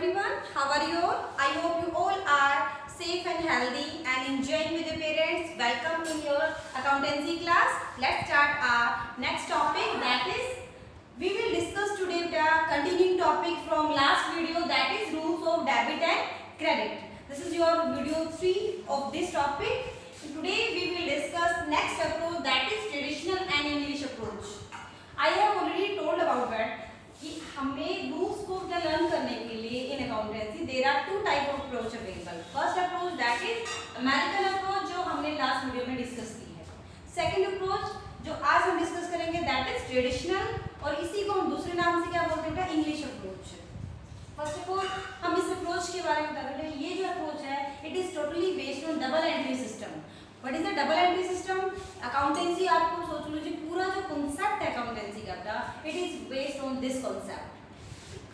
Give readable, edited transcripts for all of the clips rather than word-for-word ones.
everyone, how are you all? I hope you all are safe and healthy and enjoying with your parents. Welcome in your accountancy class. Let's start our next topic, that is we will discuss today the continuing topic from last video, that is rules of debit and credit. This is your video 3 of this topic. Today we will discuss next approach, that is traditional and English approach. I have already told about that कि हमें rules को learn करने के लिए in accountancy there are two type of approach available. First approach that is American approach जो हमने last video में discuss की है. सेकंड अप्रोच जो आज हम डिस्कस करेंगे दैट इज ट्रेडिशनल, और इसी को हम दूसरे नाम से क्या बोलते हैं, English approach. First of all हम इस अप्रोच के बारे में बता रहे हैं. ये जो अप्रोच है it is totally based on double entry system. What is the double entry system? Accountancy आपको सोच लीजिए पूरा जो कॉन्सेप्ट है अकाउंटेंसी का it is based on this concept.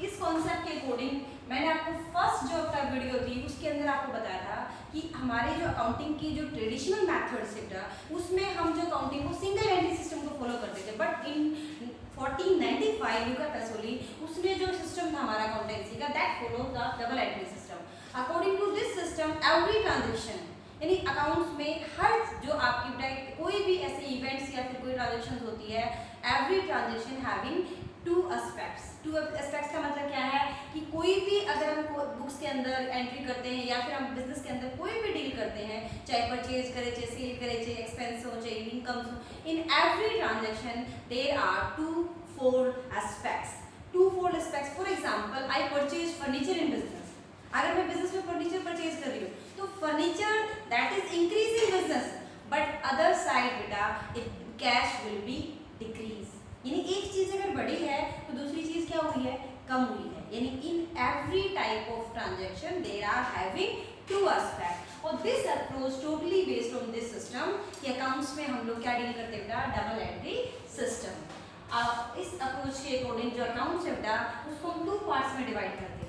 इस कॉन्सेप्ट के अकॉर्डिंग मैंने आपको फर्स्ट जो आपका वीडियो थी उसके अंदर आपको बताया था कि हमारे जो अकाउंटिंग की जो ट्रेडिशनल मेथड्स था उसमें हम जो अकाउंटिंग को सिंगल एंट्री सिस्टम को फॉलो करते थे. बट इन 1495 लुका पैसोली उसने जो सिस्टम था हमारा अकाउंटेंसी का that follow the double entry system. According to this system every transaction यानी अकाउंट्स में हर जो आपकी कोई भी ऐसे इवेंट्स या फिर कोई ट्रांजेक्शन होती है every transaction having two aspects. Two aspects का मतलब क्या है कि कोई भी अगर हम बुक्स के अंदर एंट्री करते हैं या फिर हम बिजनेस के अंदर कोई भी डील करते हैं, चाहे परचेज करे, चाहे सेल करे, चाहे एक्सपेंस हो, चाहे इनकम हो, in every transaction there are two four aspects. For example I purchase furniture in business. अगर मैं बिजनेस में फर्नीचर परचेज कर रही हूँ तो furniture that is increasing business, but other side बेटा कैश विल बी डिक्रीज. यानी एक चीज अगर बढ़ी है तो दूसरी चीज क्या हुई है, कम हुई है. यानी in every type of transaction there are having two aspect. और this approach totally based on this system कि अकाउंट्स में हम लोग क्या डील करते हैं बेटा, डबल एंट्री सिस्टम. अब इस अप्रोच के अकॉर्डिंग जो अकाउंट्स है बेटा उसको हम टू पार्ट्स में डिवाइड करते हैं.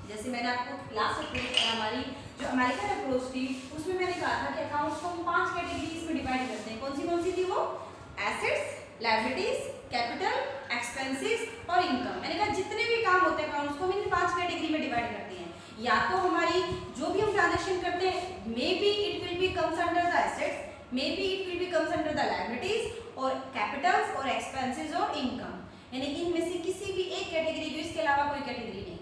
जैसे मैंने आपको लास्ट अप्रोच हमारी जो अमेरिकन अप्रोच थी उसमें मैंने कहा था कि अकाउंट्स को हम 5 कैटेगरीज में डिवाइड करते हैं. कौन सी थी वो? एसेट्स, लायबिलिटीज, कैपिटल, एक्सपेंसेस और इनकम. मैंने कहा जितने भी काम होते हैं अकाउंट्स को हम इन 5 कैटेगरी में डिवाइड करते हैं. या तो हमारी जो भी हम ट्रांजेक्शन करते हैं may be it will be comes under the assets, may be it will be comes under the liabilities और कैपिटल्स और एक्सपेंसेस और इनकम. यानी इनमें से किसी भी एक कैटेगरी जो इसके अलावा कोई कैटेगरी नहीं है.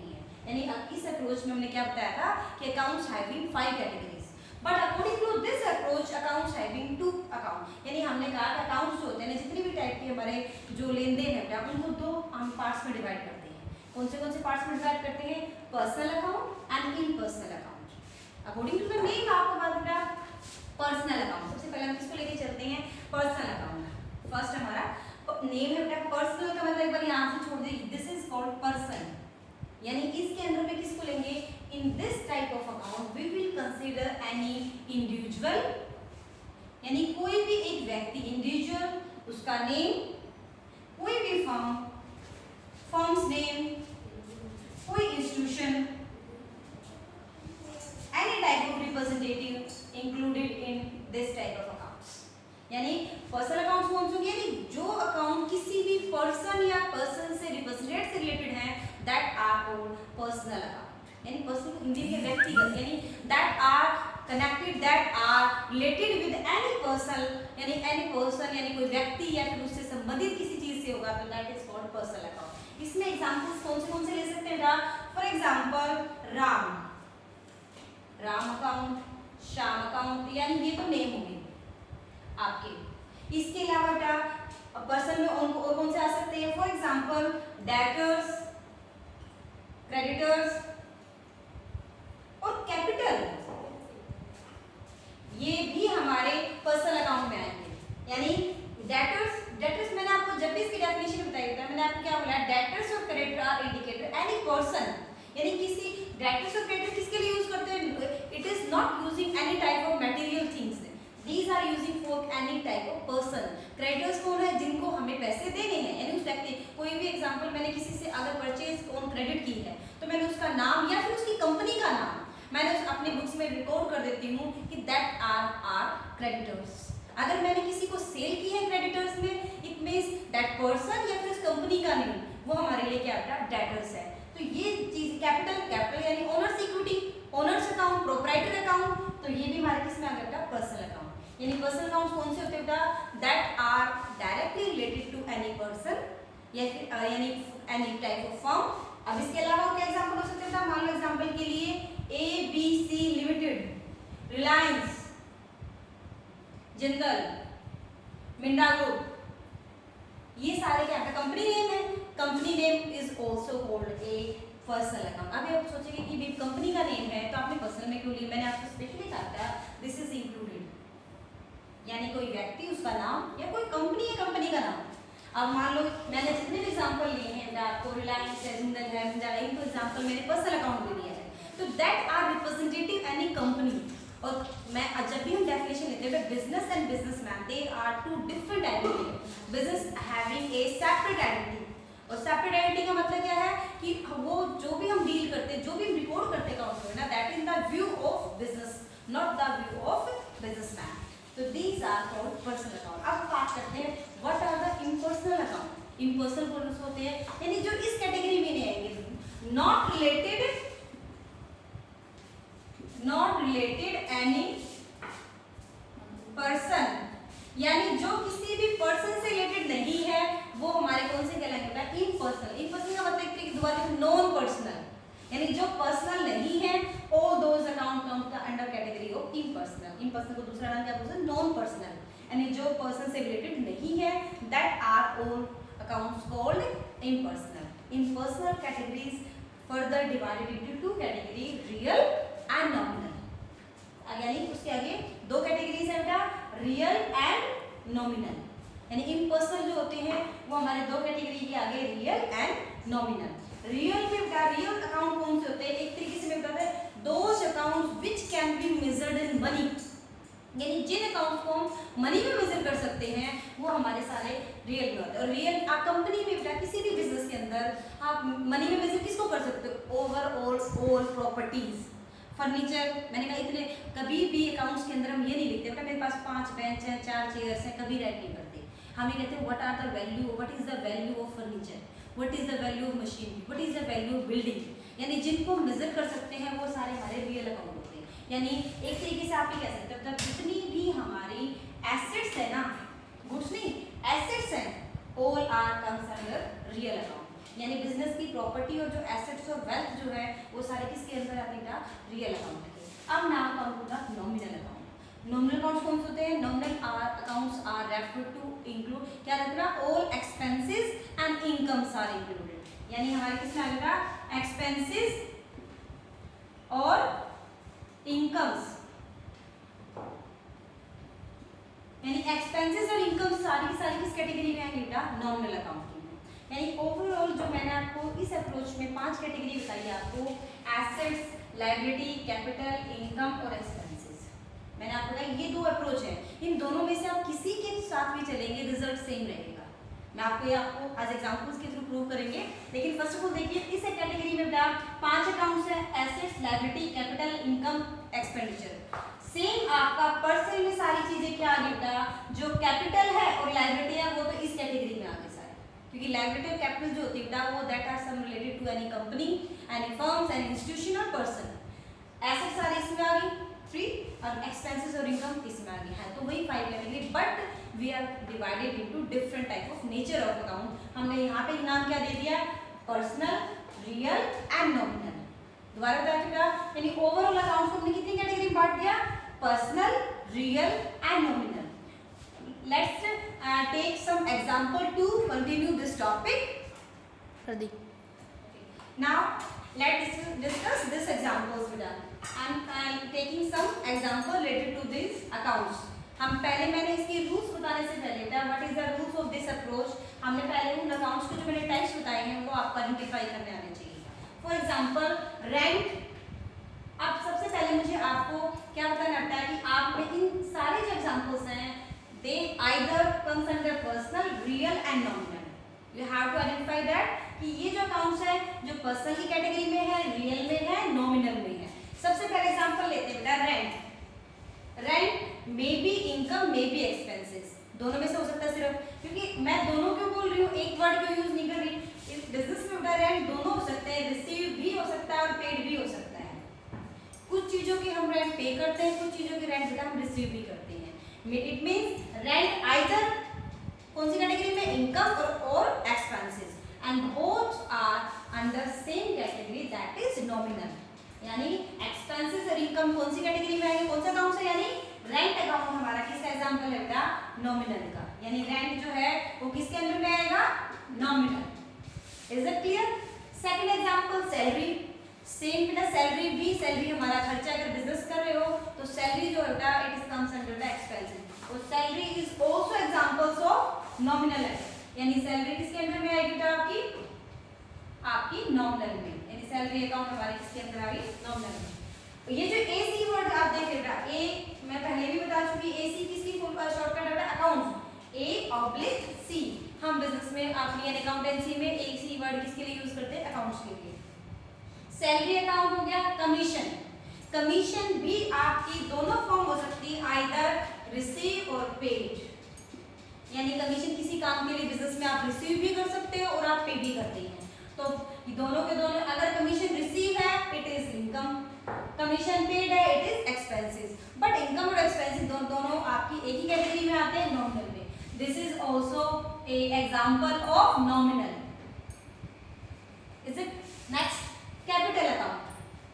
यानी इस अप्रोच में हमने क्या बताया था कि accounts having 5 categories. But according to this approach accounts having 2 account. यानी हमने कहा कि अकाउंट्स होते हैं जितनी भी टाइप के हमारे जो लेन देन है उनको 2 हम पार्ट्स में डिवाइड करते हैं. कौन से पार्ट्स में डिवाइड करते हैं? Personal account and impersonal account. According to the name आपको बात बेटा पर्सनल अकाउंट. सबसे पहले हम किसको लेके चलते हैं? Personal account. फर्स्ट हमारा नेम है बेटा पर्सनल का मतलब एक बार यहाँ से छोड़ दीजिए, दिस इज कॉल्ड पर्सन. यानी इसके अंदर में किसको लेंगे? In this type of account we will consider any individual. यानी कोई भी एक व्यक्ति इंडिविजुअल, उसका नेम, कोई भी फर्म्स नेम, कोई institution, any type of representative included in this type of accounts. यानी पर्सनल अकाउंट्स कौन से होंगे? यानी जो अकाउंट किसी भी पर्सन या पर्सन से रिप्रेजेंटेट से रिलेटेड है that are called personal account. यानी पर्सन हिंदी में व्यक्तिगत, यानी that are connected, that are related with any person. यानी एनी पर्सन यानी कोई व्यक्ति या फिर उससे संबंधित किसी चीज से होगा तो that is called personal account. इसमें एग्जांपल्स कौन से ले सकते हैं? For example Ram account, Shyam account, यानी ये तो नेम हो गए आपके. इसके अलावा बेटा पर्सन में और कौन से आ सकते हैं? फॉर एग्जांपल डेटर्स, क्रेडिटर्स और कैपिटल, ये भी हमारे पर्सनल अकाउंट में आएंगे. यानी डेटर्स मैंने आपको जब भी इसकी डेफिनेशन बताई था मैंने आपको क्या बोला? डेटर्स और creditor are indicator any person. यानी किसी डेटर्स और क्रेडिटर किसके लिए यूज करते हैं? It is not using any type of material things. These are using for any type of person. Creditors कौन है? जिनको हमें पैसे देने हैं. यानी उस व्यक्ति कोई भी एग्जांपल मैंने किसी से अगर परचेज ऑन क्रेडिट की है तो मैंने उसका नाम या फिर उसकी कंपनी का नाम मैंने अपने बुक्स में रिकॉर्ड कर देती हूँ कि दैट आर क्रेडिटर्स. अगर मैंने किसी को सेल की है क्रेडिटर्स में इट मीन्स दैट पर्सन या फिर उस कंपनी का नेम वो हमारे लिए क्या डेटर्स है. तो ये चीज कैपिटल, कैपिटल यानी owner's equity, owner's account, proprietor account, तो ये भी हमारे किस में आ गया बेटा पर्सनल अकाउंट। यानी पर्सनल अकाउंट कौन से होते हैं बेटा, that are directly related to any person या फिर यानी एनी टाइप ऑफ फर्म। अब इसके अलावा और क्या एग्जांपल हो सकते हैं बेटा, मान लो एग्जांपल के लिए ABC limited, Reliance, Jindal, Minda group, ये सारे क्या है कंपनी नेम है। Company name is also called a personal account. अभी आप सोचेंगे कि भी कंपनी का नेम है तो आपने पर्सनल में क्यों लिया, मैंने आपको स्पेशली कहा था दिस इज इंक्लूडेड, यानी कोई व्यक्ति उसका नाम या कोई कंपनी है कंपनी का नाम। अब मान लो मैंने जितने भी एग्जांपल लिए हैं आपको, रिलायंस है, जिंदल है, मिंडा, इनको एग्जांपल मैंने पर्सनल अकाउंट में दिया है, तो that are representative any company. और मैं जब भी हम डेफिनेशन लेते हैं business and businessman, they are two different identity. Business having a separate identity, और सेपरेट आइडेंटिटी का मतलब क्या है कि वो जो भी हम डील करते हैं, जो भी हम रिपोर्ट करते हैं अकाउंट में ना, that is the view of business, not the view of businessman. तो these are called personal account. अब बात करते हैं what are the impersonal account. Impersonal bonus होते हैं यानी जो इस कैटेगरी में नहीं आएंगे, नॉट रिलेटेड एनी पर्सन, यानी जो किसी भी पर्सन से रिलेटेड नहीं है वो हमारे कौन से कहलाएंगे, इम्पर्सनल। इम्पर्सनल का मतलब एक तरीके से दोबारा नॉन पर्सनल, यानी जो पर्सनल नहीं है, all those account come under category of impersonal. Impersonal को दूसरा नाम क्या बोलते हैं, नॉन पर्सनल, यानी जो पर्सन से रिलेटेड नहीं है, that are all accounts called impersonal. Impersonal categories further divided into two category, real and nominal. यानी उसके आगे दो कैटेगरीज है बेटा, रियल एंड नॉमिनल। यानी इम्पर्सनल जो होते हैं वो हमारे दो कैटेगरी के आगे, रियल एंड नॉमिनल। रियल में बेटा, रियल अकाउंट कौन से होते हैं, एक तरीके से मैं बताता है those accounts which can be measured in money, यानी जिन अकाउंट्स को हम मनी में मेजर कर सकते हैं वो हमारे सारे रियल में होते हैं। और रियल कंपनी में बेटा किसी भी बिजनेस के अंदर आप मनी में मेजर किसको कर सकते हो, ओवरऑल ऑल प्रॉपर्टीज, फर्नीचर। मैंने कहा इतने कभी भी अकाउंट्स के अंदर हम ये नहीं लिखते बेटा मेरे पास 5 बेंच हैं, 4 चेयर्स हैं, कभी राइट नहीं करते। हम ये कहते हैं what are the value, what is the value of furniture, what is the value of machinery, what is the value of building, यानी जिनको मेजर कर सकते हैं वो सारे हमारे रियल अकाउंट होते हैं। यानी एक तरीके से आप ये कह सकते हो मतलब जितनी भी हमारी एसेट्स है ना, गुड्स नहीं एसेट्स हैं, all are comes under real account. यानी बिजनेस की प्रॉपर्टी और जो एसेट्स और वेल्थ जो है वो सारे किसके अंदर आते हैं, रियल अकाउंट के। अब now come to the nominal account. Nominal accounts कौन से होते हैं, nominal accounts are referred to include, क्या रखना, all expenses and incomes are included. यानी हमारे किसमें आ जाएगा, एक्सपेंसेस और इनकम्स, यानी एक्सपेंसेस और इनकम्स सारी की सारी किस कैटेगरी में आएंगे बेटा, नॉमिनल अकाउंट की। यानी ओवरऑल जो मैंने आपको इस अप्रोच में 5 कैटेगरी बताई है आपको, एसेट्स, लायबिलिटी, कैपिटल, इनकम और एक्सपेंसेस। मैंने आपको बताया ये 2 अप्रोच है, इन दोनों में से आप किसी के साथ भी चलेंगे रिजल्ट सेम रहेगा। मैं आपको आज एग्जांपल्स के थ्रू प्रूव करेंगे। लेकिन फर्स्ट ऑफ ऑल देखिए इस कैटेगरी में बेटा 5 अकाउंट्स है, assets, liability, capital, income, expenditure. Same आपका पर्सन में सारी चीजें क्या आ गई बेटा, जो कैपिटल है और लायबिलिटी है वो तो इस कैटेगरी में आ गए सारे, क्योंकि लायबिलिटी और कैपिटल जो होती है बेटा वो that are some related to any company, any firms, any institution और पर्सन। एसेट्स सारे इसमें आ गई फ्री, और एक्सपेंसेस और इनकम इसमें आ गई है। तो वही 5 category, but we are divided into different type of nature of account. हमने यहाँ पे नाम क्या दे दिया, पर्सनल, रियल एंड नॉमिनल। दोबारा बता चुका, यानी ओवरऑल अकाउंट को हमने कितनी कैटेगरी में बांट दिया, personal, real and nominal. Let's take some example to continue this topic. Ready. Now let's discuss this examples with us. I'm taking some example related to these accounts. हम पहले मैंने इसके रूल्स बताने से पहले था what is the rules of this approach, हमने पहले उन अकाउंट्स के जो मैंने टाइप्स बताए हैं वो आपको आइडेंटिफाई करने आने चाहिए। For example rent. अब सबसे पहले मुझे आपको क्या बताना पड़ता है कि आप में इन सारे जो एग्जांपल्स हैं they either comes under personal, real and nominal. You have to identify that कि ये जो अकाउंट्स है जो पर्सनल की कैटेगरी में है, रियल में है, नॉमिनल में है। सबसे पहले एग्जांपल लेते हैं बेटा rent. Rent may be income may be expenses, दोनों में से हो सकता है सिर्फ, क्योंकि मैं दोनों क्यों बोल रही हूँ, एक वर्ड क्यों यूज नहीं कर रही। इस बिजनेस में बेटा रेंट दोनों हो सकते हैं, रिसीव है और पेड भी हो सकता है। कुछ चीजों की हम रेंट पे करते हैं, कुछ चीजों की रेंट बेटा हम रिसीव भी करते हैं। इट मींस रेंट आइदर कौन सी कैटेगरी में, इनकम और expenses, and both are under same category that is nominal. यानी एक्सपेंसेस और इनकम कौन सी कैटेगरी में आएंगे, कौन सा अकाउंट है, यानी रेंट अकाउंट हमारा किसका एग्जांपल है बेटा, नॉमिनल का। यानी रेंट जो है वो किसके अंदर में आएगा, nominal. Is it clear? Second example salary, same बेटा सैलरी भी, सैलरी हमारा खर्चा, अगर बिजनेस कर रहे हो तो सैलरी जो है बेटा it is comes under the expenses. और salary is also examples of nominal है, यानी सैलरी किसके अंदर में आएगी बेटा, आपकी नॉमिनल में, यानी सैलरी अकाउंट हमारे किसके अंदर आ गई, नॉमिनल में। ये जो एसी वर्ड आप देख रहे बेटा, ए मैं पहले भी बता चुकी, एसी किसकी शॉर्टकट है, अकाउंट्स, ए ऑब्लिक सी। हम बिजनेस में अपनी अकाउंटेंसी में एसी वर्ड किसके लिए यूज करते हैं, अकाउंट्स के लिए। सैलरी अकाउंट हो गया। कमीशन, कमीशन भी आपकी दोनों फॉर्म हो सकती है, आइदर रिसीव और पेड। यानी कमीशन किसी काम के लिए बिजनेस में आप रिसीव भी कर सकते हो और आप पे भी करते हैं। तो दोनों के दोनों, अगर कमीशन रिसीव है it is income, commission paid है it is expenses. But income और एक्सपेंसेस दोनों आपकी एक ही कैटेगरी में आते हैं, नॉमिनल में। This is also a example of nominal. Is it? Next capital account.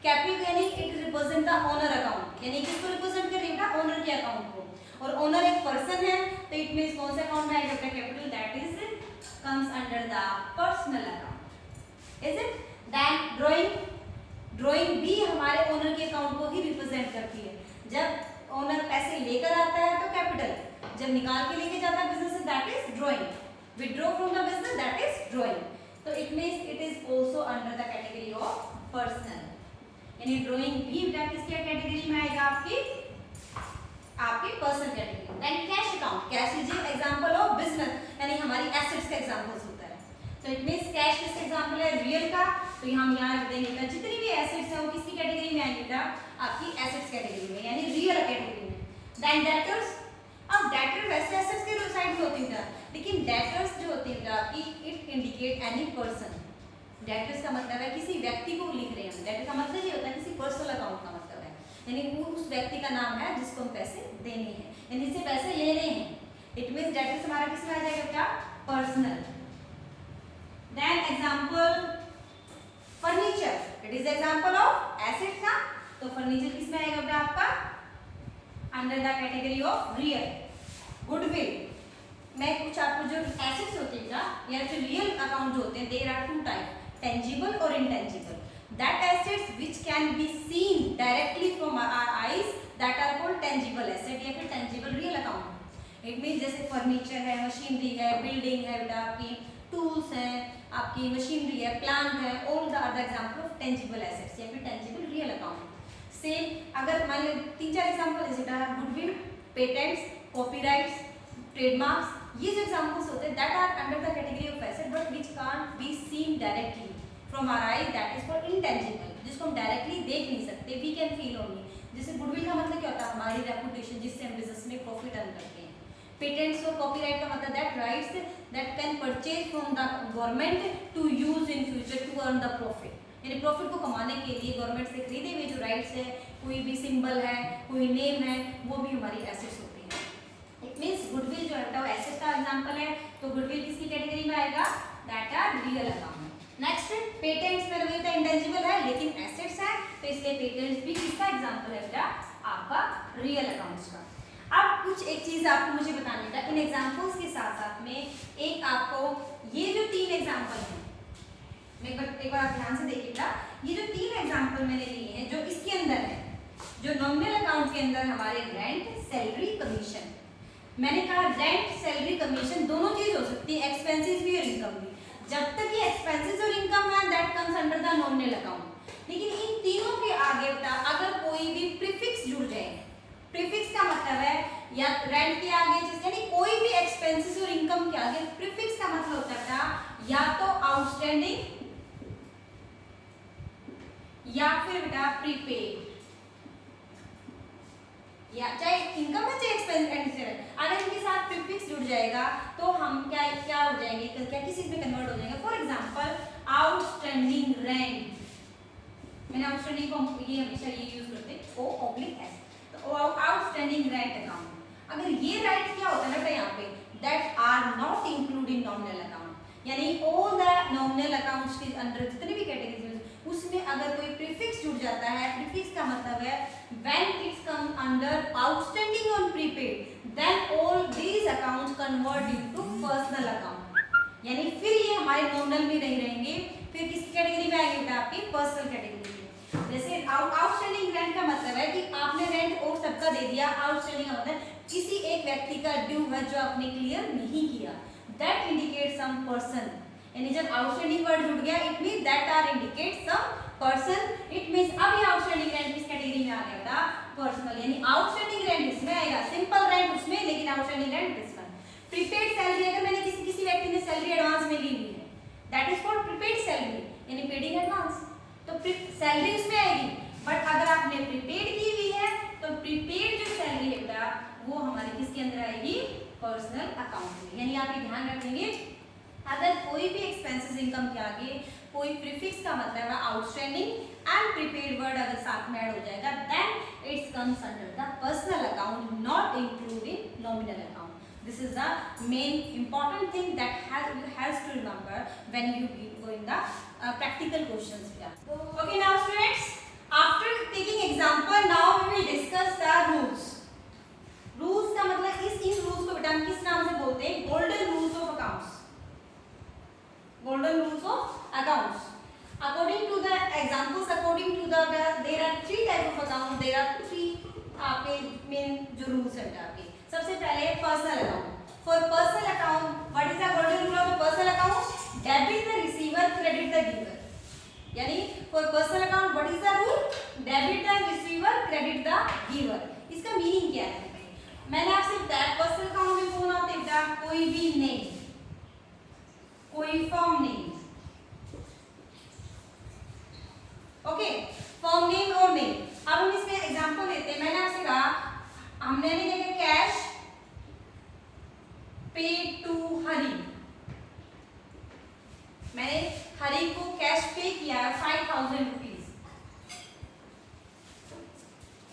Capital यानी it represent the owner account, यानी किसको रिप्रेजेंट कर रही है, ओनर के अकाउंट को। और ओनर एक पर्सन है तो इट मींस कौन से अकाउंट में आएगा capital, that is comes under the personal account. Is it? Then drawing, drawing भी हमारे ओनर के अकाउंट को ही रिप्रेजेंट करती है। जब ओनर पैसे लेकर आता है तो कैपिटल, जब निकाल के लेके जाता है बिजनेस से that is drawing, withdraw from the business that is drawing. तो it means it is also under the category of personal, यानी ड्राइंग भी बेटा किसके कैटेगरी में आएगा, आपकी personal category. Then cash account, cash is example of business, यानी हमारी एसेट्स का एग्जांपल्स होता है। तो इट मींस कैश किसका एग्जांपल है, रियल का। तो हम यहाँ रख देंगे बेटा जितनी भी एसेट्स है वो किसकी कैटेगरी में आएंगे बेटा, आपकी एसेट्स कैटेगरी में, यानी रियल कैटेगरी में। देन डेटर्स, अब डेटर वैसे एसेट्स के साइड में होती है, लेकिन डेटर्स जो होती है आपकी it indicate any person. Debtors का मतलब है किसी व्यक्ति को लिख रहे हैं, डेटर का मतलब ये होता है किसी पर्सनल अकाउंट का मतलब है, यानी वो उस व्यक्ति का नाम है जिसको हम पैसे देने हैं, यानी जिससे पैसे लेने हैं। इट मींस डेटर्स हमारा किस में आ जाएगा बेटा, personal. Then example furniture, it is example of asset का। तो फर्नीचर किस में आएगा बेटा आपका, under the category of real. Goodwill, मैं कुछ आपको जो एसेट्स होते हैं या जो रियल अकाउंट जो होते हैं, there are two type, tangible और intangible. That assets which can be seen directly from our eyes that are called tangible asset या फिर tangible real account. It means जैसे फर्नीचर है, मशीनरी है, बिल्डिंग है बेटा, आपकी टूल्स हैं, आपकी मशीनरी है, प्लांट है, all the other example of tangible assets या फिर टेंजिबल रियल अकाउंट। सेम अगर मान लो 3-4 एग्जांपल जैसे गुडविल, पेटेंट्स, कॉपीराइट्स, ट्रेडमार्क्स, ये जो एग्जांपल्स होते हैं that are under the category of asset but which can't be seen directly from our eye, that is called intangible, जिसको हम डायरेक्टली देख नहीं सकते, वी कैन फील ओनली। जैसे गुडविल का मतलब क्या होता है, हमारी रेपुटेशन जिससे हम बिजनेस में प्रॉफिट अर्न करते हैं। पेटेंट्स और कॉपीराइट का मतलब that rights that can purchase from the government to use in future to earn the profit, यानी प्रॉफिट को कमाने के लिए गवर्नमेंट से खरीदे हुए जो राइट्स है, कोई भी सिंबल है, कोई नेम है, वो भी हमारी एसेट्स होती है। इट मींस गुडविल जो है वो एसेट का एग्जांपल है, तो गुडविल किसकी कैटेगरी में आएगा, that are real account. Next patents में वही तो इंटेंजिबल है लेकिन एसेट्स है, तो इसलिए पेटेंट्स भी किसका एग्जांपल है बेटा, आपका रियल अकाउंट्स का। अब कुछ एक चीज आपको मुझे बतानी था, इन एग्जांपल्स के साथ साथ में एक आपको ये जो 3 एग्जांपल हैं, एक बार आप ध्यान से देखिएगा, ये जो 3 एग्जांपल मैंने लिए हैं जो इसके अंदर है, जो नॉमिनल अकाउंट के अंदर हमारे रेंट, सैलरी, कमीशन। मैंने कहा रेंट, सैलरी, कमीशन दोनों चीज हो सकती है, एक्सपेंसेस भी और इनकम भी। जब तक ये एक्सपेंसेस और इनकम है that comes under the nominal account. लेकिन इन तीनों के आगे अगर कोई भी प्रीफिक्स जुड़ जाए, प्रीफिक्स का मतलब है या रेंट के आगे यानी कोई भी एक्सपेंसेस और इनकम के आगे प्रीफिक्स का मतलब होता है या तो आउटस्टैंडिंग या फिर बेटा प्रीपेड, या चाहे इनकम है चाहे एक्सपेंडिचर है, अगर इनके साथ प्रीफिक्स जुड़ जाएगा तो हम क्या हो जाएंगे, क्या किसी में कन्वर्ट हो जाएंगे। फॉर एग्जांपल आउटस्टैंडिंग रेंट, मैंने आउटस्टैंडिंग को ये हमेशा ये यूज करते हैं O/S, तो आउटस्टैंडिंग रेंट अकाउंट। अगर ये राइट क्या होता है बेटा यहाँ पे, that are not include in nominal account, यानी ऑल द नॉमिनल अकाउंट्स के अंदर जितने भी कैटेगरीज उसमें अगर कोई प्रीफिक्स जुड़ जाता है, प्रीफिक्स का मतलब है when it's come under outstanding on prepaid, then all these accounts convert into personal account, यानी फिर ये हमारे नॉमिनल में नहीं रहेंगे, फिर किस कैटेगरी में आएंगे बेटा, आपकी पर्सनल कैटेगरी में। जैसे आउटस्टैंडिंग रेंट का मतलब है कि आपने रेंट और सबका दे दिया, आउटस्टैंडिंग का मतलब किसी एक व्यक्ति का ड्यू है जो आपने क्लियर नहीं किया, दैट इंडिकेट सम पर्सन, यानी जब आउटस्टैंडिंग वर्ड जुड़ गया it means that are indicate some person, it means अब ये आउटस्टैंडिंग रेंट किस कैटेगरी में आ गया बेटा, पर्सनल, यानी आउटस्टैंडिंग रेंट इसमें आएगा, सिंपल रेंट उसमें, लेकिन outstanding rent this one. Prepaid salary, अगर मैंने किसी व्यक्ति ने सैलरी एडवांस में ली हुई है, that is called prepaid salary, यानी पेड इन एडवांस, तो सैलरी उसमें आएगी। बट अगर आपने प्रीपेड की हुई है तो प्रीपेड जो सैलरी है बेटा वो हमारे किसके अंदर आएगी, पर्सनल अकाउंट में। यानी आप ये ध्यान रखेंगे अगर कोई भी एक्सपेंसेस इनकम के आगे कोई प्रीफिक्स का मतलब है आउटस्टैंडिंग एंड प्रीपेड वर्ड अगर साथ में ऐड हो जाएगा, then it's comes under the personal account, not include in nominal account. This is the main important thing that you has to remember when you go in the practical questions here. Okay, now students, after taking example, now we will discuss the rules. Rules का मतलब इन rules को बेटा हम किस नाम से बोलते हैं, golden rules of accounts. Golden rules of accounts. According to the examples, according to the there are three type of accounts. There are three आपके main जो rules है बेटा आपके। सबसे पहले personal account. For personal account what is the golden rule of personal account, debit the receiver credit the giver, यानी for personal account what is the rule, debit the receiver credit the giver. इसका meaning क्या है, मैंने आपसे बताया personal account में कौन आते हैं, कोई भी नेम, कोई firm name, okay, firm name और नेम। अब हम इसमें एग्जांपल लेते हैं। मैंने आपसे कहा हमने लिखा कैश पेड टू हरी, मैंने हरी को कैश पे किया है 5000 रुपीज।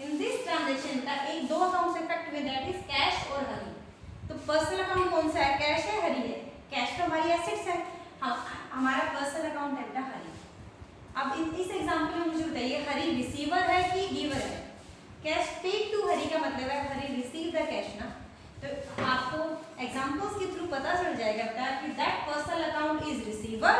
इन दिस ट्रांजेक्शन का एक दो अकाउंट इफेक्ट में, दैट इज कैश और हरी। तो पर्सनल अकाउंट कौन सा है, कैश है हरी है, कैश तो हमारी एसेट्स है, हमारा पर्सनल अकाउंट है बेटा हरी। अब इस एग्जांपल में मुझे बताइए हरी रिसीवर है कि गिवर है, कैश पेड टू हरी का मतलब है हरी रिसीव द कैश ना, तो आपको एग्जांपल्स के थ्रू पता चल जाएगा कि that personal account is receiver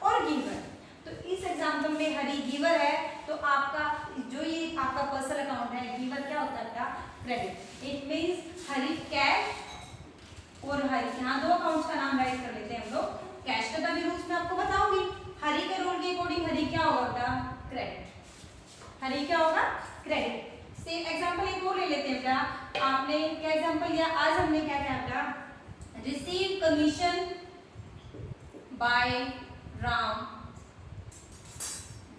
और गिवर। तो इस एग्जांपल में हरी गिवर है, तो आपका जो ये आपका पर्सनल अकाउंट है गिवर क्या होता है, credit. It means Hari cash और हरी, यहाँ दो अकाउंट्स का नाम राइट कर लेते हैं हम लोग। कैश का भी रूल्स मैं आपको बताऊंगी, हरी के रूल के अकॉर्डिंग हरी क्या होगा, क्रेडिट, हरी क्या होगा, क्रेडिट। सेम एग्जांपल एक और ले लेते हैं बेटा, आपने क्या एग्जांपल लिया, आज हमने क्या किया बेटा, रिसीव कमीशन बाय राम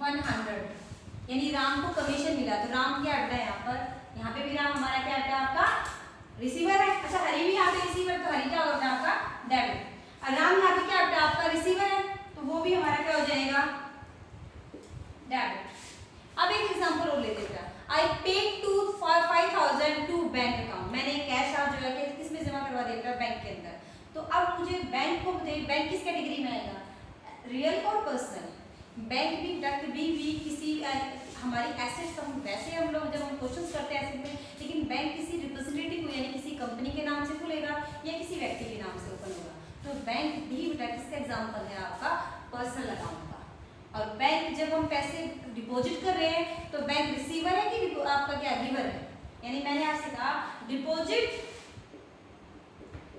100, यानी राम को कमीशन मिला, तो राम क्या बेटा यहाँ पे भी राम हमारा क्या बेटा आपका रिसीवर है। अच्छा हरी भी यहाँ पे रिसीवर, तो हरी क्या होगा आपका डेबिट, और राम यहाँ पे क्या बेटा आपका रिसीवर है, तो वो भी हमारा क्या हो जाएगा डेबिट। अब एक एग्जांपल और लेते हैं, I paid to 5000 to bank account, मैंने कैश आज जो है किसमें जमा करवा दिया बैंक के अंदर। तो अब मुझे बैंक को बताइए बैंक किस कैटेगरी में आएगा, रियल और पर्सनल। बैंक भी डक्ट भी किसी हमारी एसेट्स, हम वैसे हम लोग जब हम क्वेश्चंस करते हैं एसेट में, लेकिन बैंक किसी रिप्रेजेंटेटिव को यानी किसी कंपनी के नाम से खुलेगा या किसी व्यक्ति के नाम से ओपन होगा। तो बैंक भी बेटा किसका एग्जांपल है आपका पर्सनल अकाउंट का। और बैंक जब हम पैसे डिपॉजिट कर रहे हैं तो बैंक रिसीवर है कि आपका क्या गिवर है, यानी मैंने आपसे कहा डिपॉजिट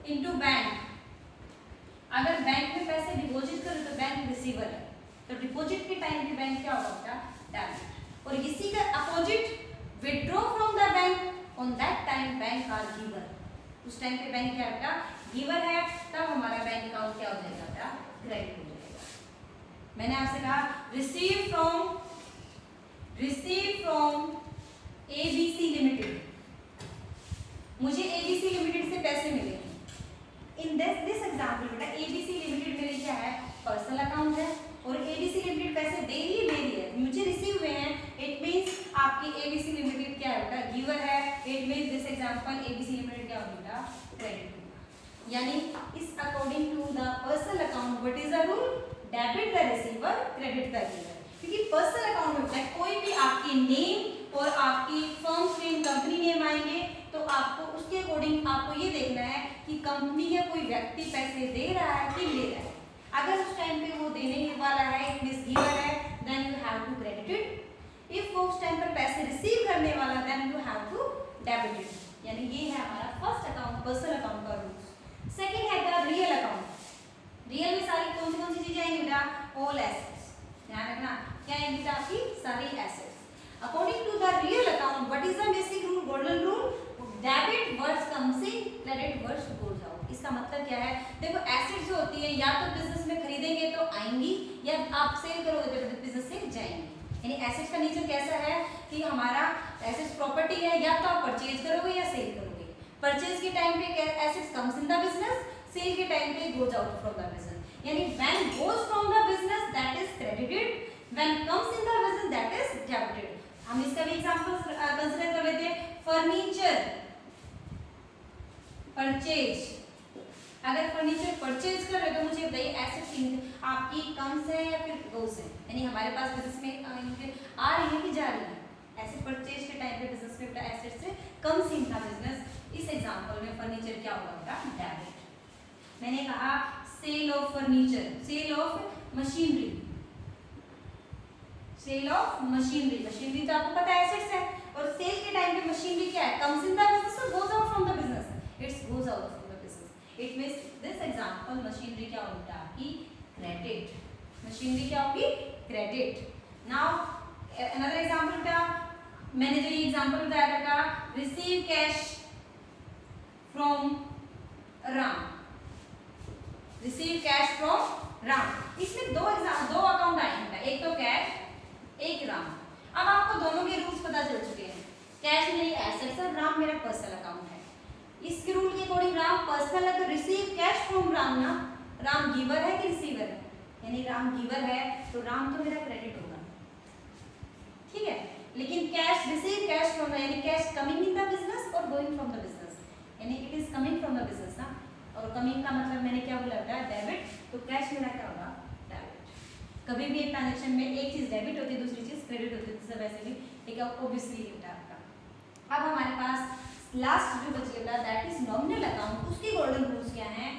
इनटू बैंक, अगर बैंक में पैसे डिपॉजिट करें तो बैंक रिसीवर है, तो डिपॉजिट के टाइम पे बैंक क्या होगा डेबिट। और इसी का opposite withdraw from the bank, on that time bank are giver, उस टाइम पे बैंक क्या होगा गिवर है, तब हमारा बैंक अकाउंट क्या हो जाएगा क्रेडिट हो जाएगा। मैंने आपसे कहा रिसीव फ्रॉम ABC लिमिटेड, मुझे ABC लिमिटेड से पैसे मिले हैं। इन दिस एग्जांपल बेटा ABC लिमिटेड मेरे क्या है पर्सनल अकाउंट है, और ABC लिमिटेड पैसे दे रही है, मुझे रिसीव हुए हैं, ABC लिमिटेड क्या है बेटा, गिवर है, it means this example ABC limited क्या होगा बेटा, क्रेडिट। यानी इस according to the personal account what is the rule, debit the receiver, credit the giver. क्योंकि पर्सनल अकाउंट होता है कोई भी आपकी नेम और आपकी फर्म्स नेम, कंपनी नेम आएंगे तो आपको उसके अकॉर्डिंग आपको ये देखना है कि कंपनी या कोई व्यक्ति पैसे दे रहा है कि ले रहा है। अगर उस टाइम पे वो देने वाला है, इट मींस गिवर है, then you have to credit it. If वो उस टाइम पर पैसे रिसीव करने वाला, then you have to debit it. यानी ये है हमारा फर्स्ट अकाउंट, पर्सनल अकाउंट का रूल। सेकंड है द रियल अकाउंट। रियल में सारी कौन सी चीजें आएंगी बेटा, ऑल एसेट्स। ध्यान रखना क्या आएंगी बेटा, आपकी सारी assets. According to the real account what is the basic rule, golden rule, debit words comes in, credit words goes out. इसका मतलब क्या है, देखो एसेट्स जो होती है या तो बिजनेस में खरीदेंगे तो आएंगी, या आप सेल करोगे तो बिजनेस से जाएंगी। यानी एसेट्स का नेचर कैसा है कि हमारा एसेट्स प्रॉपर्टी है, या तो आप परचेज करोगे या सेल करोगे। परचेज के टाइम पे assets comes in the business, sale के टाइम पे goes out from the business. यानी when goes from the business that is credited, when comes in the business that is debited. हम इसका भी example consider कर लेते हैं। फर्नीचर परचेज, अगर फर्नीचर परचेज कर रहे हो तो मुझे बताइए एसेट्स आपकी कम्स है या फिर गोस है, यानी हमारे पास बिजनेस में आ रही है कि जा रही है। ऐसे परचेज के टाइम पे बिजनेस में एसेट्स से कम्स इन था बिजनेस। इस एग्जांपल में फर्नीचर क्या होगा बेटा, डेबिट। मैंने कहा sale of furniture, sale of machinery, sale of machinery, machinery तो आपको पता है एसेट्स है, और सेल के टाइम पे मशीनरी क्या है, कम्स इन द बिजनेस और goes out from the business, it's goes out from the business. It means this example machinery क्या होता है आपकी, क्रेडिट। मशीनरी क्या होगी, क्रेडिट। नाउ अनदर एग्जांपल बेटा, मैंने जो ये एग्जांपल बताया था, receive cash from Ram, receive cash from Ram. इसमें दो अकाउंट आएंगे, एक तो कैश, एक राम। अब आपको दोनों के रूल्स पता चल चुके हैं। कैश मेरी एसेट्स है, राम मेरा पर्सनल अकाउंट है। इसके रूल के अकॉर्डिंग राम पर्सनल है तो रिसीव कैश फ्रॉम राम ना, राम गिवर है कि रिसीवर है, यानी राम गिवर है तो राम तो मेरा क्रेडिट होगा, ठीक है। लेकिन कैश, रिसीव कैश फ्रॉम, यानी cash coming in the business और गोइंग फ्रॉम द बिजनेस, यानी it is coming from the business ना, और कमिंग का मतलब मैंने क्या बोला था, डेबिट। तो कैश मेरा क्या होगा, डेबिट। कभी भी एक ट्रांजेक्शन में एक चीज डेबिट होती है, दूसरी चीज क्रेडिट होती है, तो वैसे भी एक ऑब्वियसली होता है आपका। अब हमारे पास लास्ट जो बचेगा दैट इज नॉमिनल अकाउंट। उसकी गोल्डन रूल्स क्या हैं,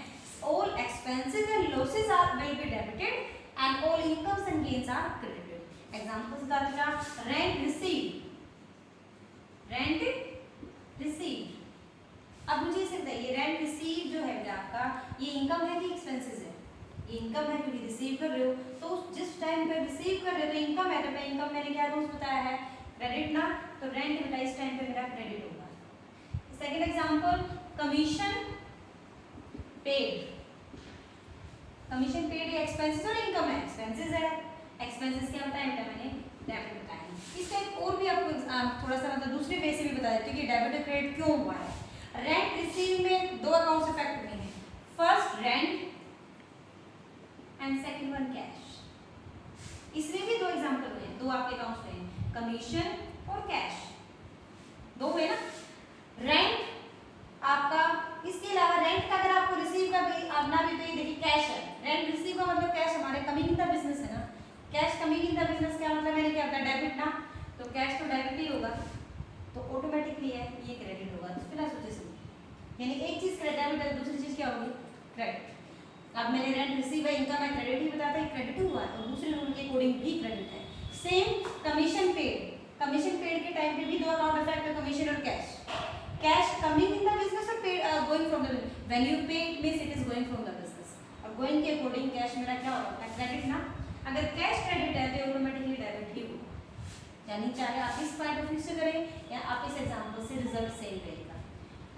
all expenses and losses are will be debited and all incomes and gains are credited. Examples बता दीजिए, रेंट रिसीव, रेंट रिसीव। अब मुझे इसे बताइए, रेंट रिसीव जो है आपका, ये इनकम है कि एक्सपेंसेस है, ये इनकम है क्योंकि रिसीव कर रहे हो, तो जिस टाइम पे रिसीव कर रहे हो तो इनकम है, तो इनकम मैंने क्या रूल्स बताया है, क्रेडिट ना, तो रेंट बेटा इस टाइम पे मेरा क्रेडिट होगा। Second example, commission paid, commission paid ये एक्सपेंसेस और इनकम है, एक्सपेंसेस है, एक्सपेंसेस क्या होता है बेटा, मैंने डेबिट बताया। इस टाइप और भी आपको थोड़ा सा मतलब दूसरे वे से भी बता देती हूँ कि डेबिट और क्रेडिट क्यों हुआ है। रेंट रिसीव में दो अकाउंट्स इफेक्ट हुए हैं, first rent and second one cash. इसमें भी दो एग्जांपल हुए हैं, दो आपके अकाउंट्स हुए हैं, कमीशन और कैश, दो हुए ना। रेंट आपका, इसके अलावा रेंट का अगर आपको रिसीव का भी आप ना भी तो ये देखिए कैश है, रेंट रिसीव का मतलब कैश हमारे कमिंग इन द बिजनेस है ना, cash coming in the business क्या मतलब मैंने क्या होता है, डेबिट ना, तो कैश तो डेबिट ही होगा, तो ऑटोमेटिकली है ये क्रेडिट होगा। तो बिना सोचे समझे, यानी एक चीज डेबिट है, दूसरी चीज क्या होगी, क्रेडिट। अब मैंने रेंट रिसीव है, इनकम है, क्रेडिट ही बताया था, क्रेडिट हुआ, तो दूसरे रूल के अकॉर्डिंग भी क्रेडिट है। Same commission paid, commission paid के टाइम पे भी दो अकाउंट इफेक्ट है, कमीशन और cash. Cash coming in the business और paid going from the business, when you pay it means it is going from the business, और going के according cash मेरा क्या होगा, क्रेडिट ना। अगर कैश क्रेडिट है तो ऑटोमेटिकली डेबिट ही होगा, यानी चाहे आप इस पॉइंट ऑफ व्यू से करें या आप इस एग्जांपल से, रिजल्ट सेम रहेगा।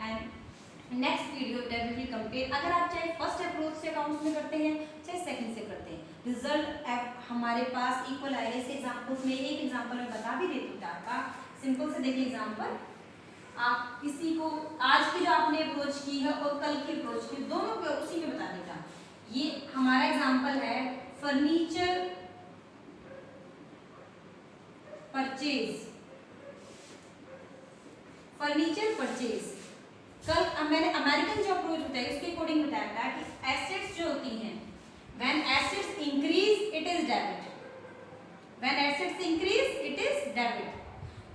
And next video definitely compare, अगर आप चाहे फर्स्ट अप्रोच से अकाउंट्स में करते हैं चाहे सेकंड से करते हैं, रिजल्ट हमारे पास इक्वल आएगा। इस एग्जांपल्स में एक एग्जांपल मैं बता भी देती हूँ आपका, सिंपल से देखिए एग्जांपल, आप किसी को आज की जो आपने अप्रोच की है और कल की अप्रोच की, दोनों को उसी में बता देगा। ये हमारा एग्जांपल है फर्नीचर परचेज, फर्नीचर परचेज। कल मैंने अमेरिकन जो अप्रोच होता है उसके अकॉर्डिंग बताया था कि एसेट्स जो होती हैं, when assets increase it is debit, when assets increase it is debit.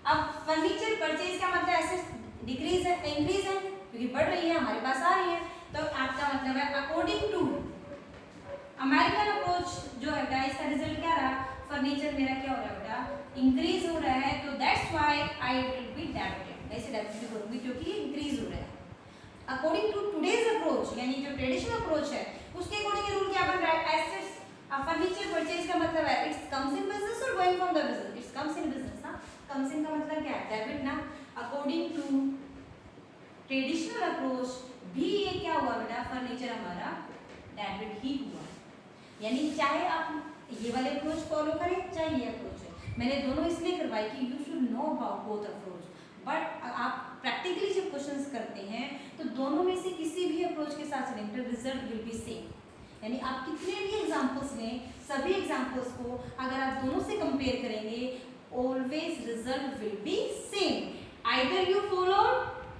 अब फर्नीचर परचेज का मतलब एसेट्स डिक्रीज है, इंक्रीज है क्योंकि बढ़ रही है, हमारे पास आ रही है, तो आपका मतलब है अकॉर्डिंग टू अमेरिकन अप्रोच जो है इसका रिजल्ट क्या रहा, फर्नीचर मेरा क्या हो रहा है बेटा, इंक्रीज हो रहा है, तो that's why I will be debited, ऐसे डेबिट भी करूंगी क्योंकि ये इंक्रीज हो रहा है। अकॉर्डिंग टू टुडेज अप्रोच यानी जो ट्रेडिशनल अप्रोच है उसके अकॉर्डिंग रूल क्या बन रहा है, एसेट्स फर्नीचर परचेज का मतलब है इट्स कम्स इन बिजनेस और going from the business, it's comes in business ना, कम्स इन का मतलब क्या है, डेबिट ना। अकॉर्डिंग टू ट्रेडिशनल अप्रोच भी ये क्या हुआ बेटा, फर्नीचर हमारा डेबिट ही हुआ, यानी चाहे आप ये वाले अप्रोच फॉलो करें चाहे ये अप्रोच है। मैंने दोनों इसलिए करवाई कि you should know about both approach, but आप प्रैक्टिकली जब क्वेश्चंस करते हैं तो दोनों में से किसी भी अप्रोच के साथ चलेंगे तो रिजल्ट विल बी सेम, यानी आप कितने भी एग्जांपल्स लें, सभी एग्जांपल्स को अगर आप दोनों से कंपेयर करेंगे always result will be same. Either you follow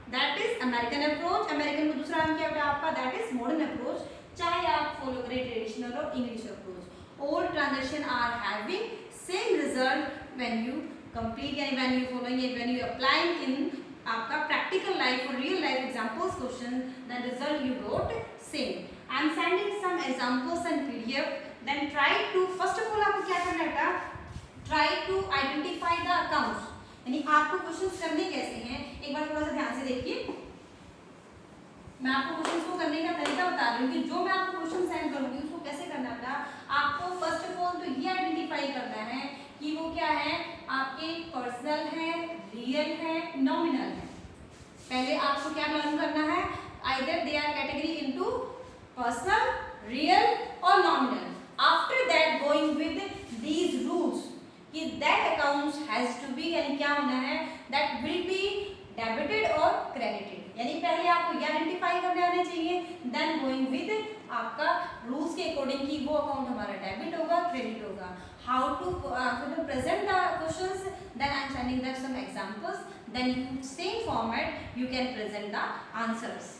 that is American approach, American को दूसरा नाम क्या होता है आपका, दैट इज मॉडर्न अप्रोच, चाहे आप फॉलो करें ट्रेडिशनल और English approach, all transaction are having same result when you complete, यानी when you following it, when you applying in आपका प्रैक्टिकल लाइफ और real life examples question, the result you got same. I am sending some examples and PDF, then try to, first of all आपको क्या करना है बेटा, try to identify the accounts, यानी आपको questions करने कैसे हैं, एक बार थोड़ा सा ध्यान से देखिए। मैं आपको क्वेश्चंस को करने का तरीका बता रही हूँ कि जो मैं आपको क्वेश्चन सेंड करूंगी उसको कैसे करना है बेटा, आपको फर्स्ट ऑफ ऑल तो ये आइडेंटिफाई करना है कि वो क्या है, आपके पर्सनल है, रियल है, नॉमिनल है। पहले आपको क्या मालूम करना है, either they are category into personal, real और nominal. After that going with these rules कि that accounts has to be, यानी क्या होना है, दैट विल बी डेबिटेड और क्रेडिटेड, यानी पहले आपको ये आइडेंटिफाई करने आने चाहिए, देन गोइंग विद आपका रूल्स के अकॉर्डिंग कि वो अकाउंट हमारा डेबिट होगा, क्रेडिट होगा। How to present the questions, then I am sending that some examples, then in same format you can present the answers.